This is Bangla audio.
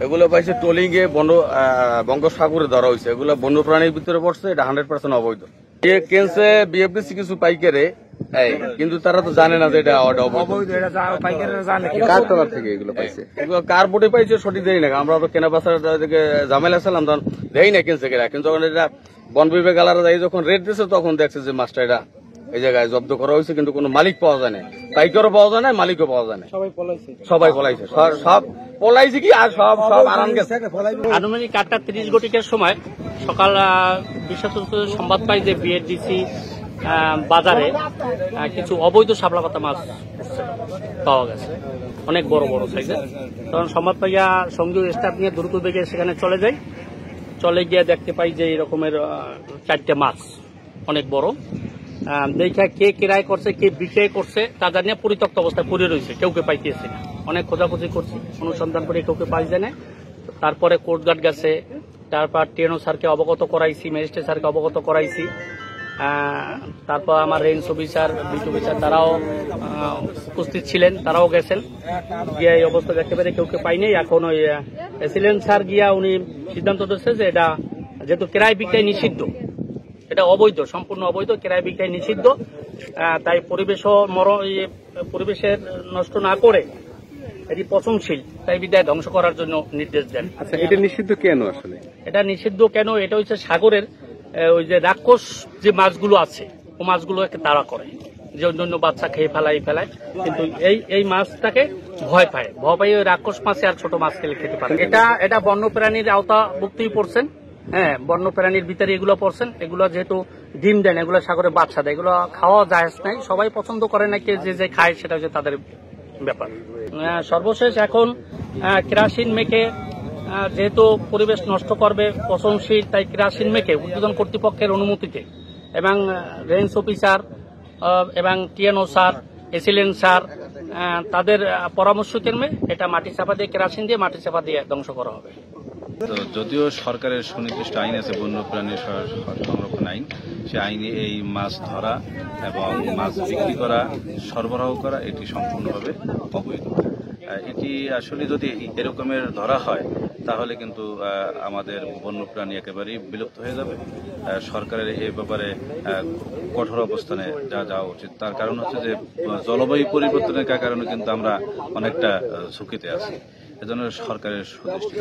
এগুলো পাইছে ট্রলিং এ বঙ্গোপসাগরে ধরা হয়েছে। এগুলো বন্যপ্রাণীর ভিতরে পড়ছে, এটা 100% অবৈধ। কেনছে বিএফডিসি কিছু পাইকারে, কিন্তু তারা তো জানে না যে এটা অবৈধ। কার তরফ থেকে এগুলো পাইছে? এগুলো কার বোর্ডে পাইছে সঠিক দেই না, আমরা তো কেনা বেচার দিকে ঝামেলা ছিলাম, তখন দেই না কিনছে কেনা। কিন্তু যখন এটা বন বিভাগ আলাদা যাই যখন রেট দিয়েছে, তখন দেখছে যে মাছটা এটা এই জায়গায় জব্দ করা হয়েছে, কিন্তু কোনো মালিক পাওয়া যায় না, পাইকারও পাওয়া যায় না, মালিকও পাওয়া যায় না। সবাই পলাইছে, সব পলাইছে কি আর সব আরাম গেছে। আনুমানিক 8:30 ঘটিকার সময় সকাল বিশেষ সংবাদ পাই যে বিএফডিসি বাজারে কিছু অবৈধ শাপলা পাতা মাছ পাওয়া গেছে, অনেক বড় বড় সাইজের। তখন সংবাদ পাইয়া সঙ্গীয় স্টাফ নিয়ে দ্রুত বেগে সেখানে চলে যাই। চলে গিয়ে দেখতে পাই যে এই রকমের 4টে মাছ অনেক বড়। দেখা কে কিরায় করছে, কে বিক্রয় করছে তা জানিয়ে পরিত্যক্ত অবস্থায় পড়ে রয়েছে, কেউকে পাইতেছে না। অনেক খোঁজাখুঁজি করছি, অনুসন্ধান করে কাউকে পাই যায় না। তারপরে কোর্টগার্ড গেছে, তারপর টিএনও স্যারকে অবগত করাইছি, ম্যাজিস্ট্রেট স্যারকে অবগত করাইছি। তারপর আমার রেঞ্জ অফিসার, বিট অফিসার তারাও উপস্থিত ছিলেন, তারাও গেছেন। গিয়ে এই অবস্থা দেখতে পেরে কেউকে পাইনি। এখন ওই এসিলেন্ট স্যার গিয়া উনি সিদ্ধান্ত দিচ্ছে যে এটা যেহেতু ক্রয় বিক্রয় নিষিদ্ধ, এটা অবৈধ, সম্পূর্ণ অবৈধ, ক্রয় বিক্রয় নিষিদ্ধ, তাই পরিবেশের নষ্ট না করে এটি পচনশীল, তাই বিদায় ধ্বংস করার জন্য নির্দেশ দেন। আচ্ছা, এটা নিষিদ্ধ কেন? আসলে এটা নিষিদ্ধ কেন, এটা হচ্ছে সাগরের ওই যে রাক্ষস যে মাছগুলো আছে, ও মাছগুলো তাড়া করে, যে অন্য বাচ্চা খেয়ে ফেলায়, কিন্তু এই মাছটাকে ভয় পায় ওই রাক্ষস মাছে আর ছোট মাছ খেতে পারে। এটা বন্যপ্রাণীর আওতাভুক্তই পড়ছেন। হ্যাঁ, বন্যপ্রাণীর ভিতরে এগুলো পড়ছেন। এগুলো যেহেতু ডিম দেন, এগুলো সাগরে বাচ্চা দেয়, এগুলো খাওয়া জায়েজ নাই। সবাই পছন্দ করে না, যে খায় সেটা হচ্ছে তাদের ব্যাপার। সর্বশেষ এখন কেরাসিন মেখে, যেহেতু পরিবেশ নষ্ট করবে পচনশীল, তাই কেরাসিন মেখে উদ্বোধন কর্তৃপক্ষের অনুমতিতে এবং রেঞ্জ অফিসার এবং টিএনও স্যার, এসিলেন্ট স্যার তাদের পরামর্শ ক্রমে এটা মাটি চাপা দিয়ে, কেরাসিন দিয়ে মাটি চাপা দিয়ে ধ্বংস করা হবে। তো যদিও সরকারের সুনির্দিষ্ট আইন আছে, বন্যপ্রাণী সংরক্ষণ আইন, সে আইনে এই মাছ ধরা এবং মাছ বিক্রি করা, সরবরাহ করা এটি সম্পূর্ণভাবে অবৈধ। এটি আসলে যদি এরকমের ধরা হয় তাহলে কিন্তু আমাদের বন্যপ্রাণী একেবারেই বিলুপ্ত হয়ে যাবে। সরকারের এই ব্যাপারে কঠোর অবস্থানে যাওয়া উচিত। তার কারণ হচ্ছে যে জলবায়ু পরিবর্তনের কারণে কিন্তু আমরা অনেকটা ঝুঁকিতে আছি, এজন্য সরকারের সুদৃষ্টি।